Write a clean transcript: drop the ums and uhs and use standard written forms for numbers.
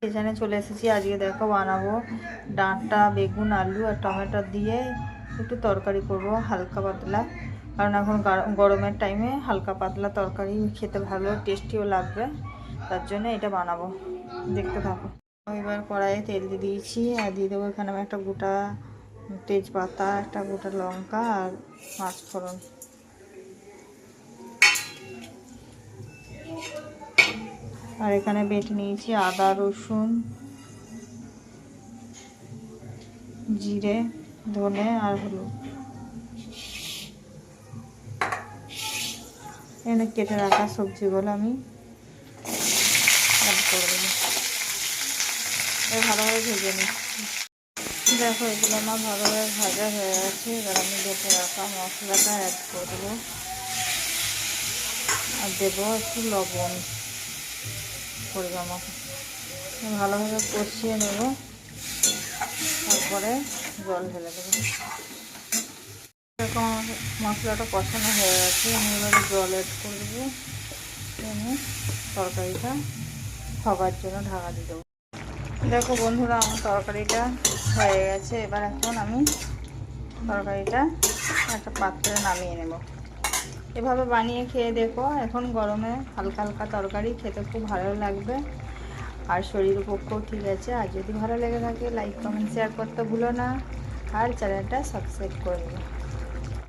এখানে চলে এসেছি। আজকে দেখো বানাবো ডাঁটা, বেগুন, আলু আর টমেটো দিয়ে একটু তরকারি করব হালকা পাতলা, কারণ এখন গরমের টাইমে হালকা পাতলা তরকারি খেতে ভালো, টেস্টিও লাগবে, তার জন্য এটা বানাবো। দেখতে থাকো। এবার কড়াইয়ে তেল দিয়ে দিয়েছি আর দিয়ে দেবো এখানে আমি একটা গোটা তেজপাতা, একটা গোটা লঙ্কা আর পাঁচফোড়ন। আর এখানে বেটে নিয়েছি আদা, রসুন, জিরে, ধনে আর হলুদ। এখানে কেটে রাখা সবজিগুলো আমি অ্যাড করে দেবো। ভালোভাবে ভেজে নিচ্ছি। দেখো এগুলো আমার ভালোভাবে ভাজা হয়ে গেছে। এবার আমি বেটে রাখা মশলাটা অ্যাড করে দেবো আর দেবো একটু লবণ পরিমাণ মতো। ভালোভাবে কষিয়ে নেব, তারপরে জল ঢেলে দেবো। এরকম মশলাটা কষানো হয়ে গেছে, আমি এবারে জল অ্যাড করে দেবো। আমি তরকারিটা হবার জন্য ঢাকা দিয়ে দেবো। দেখো বন্ধুরা, আমার তরকারিটা হয়ে গেছে। এবার এখন আমি তরকারিটা একটা পাত্রে নামিয়ে নেব। এভাবে বানিয়ে খেয়ে দেখো, এখন গরমে হালকা হালকা তরকারি খেতে খুব ভালো লাগবে আর শরীরের পক্ষেও ঠিক আছে। আর যদি ভালো লেগে থাকে লাইক, কমেন্ট, শেয়ার করতে ভুলো না আর চ্যানেলটা সাবস্ক্রাইব করে দেবে।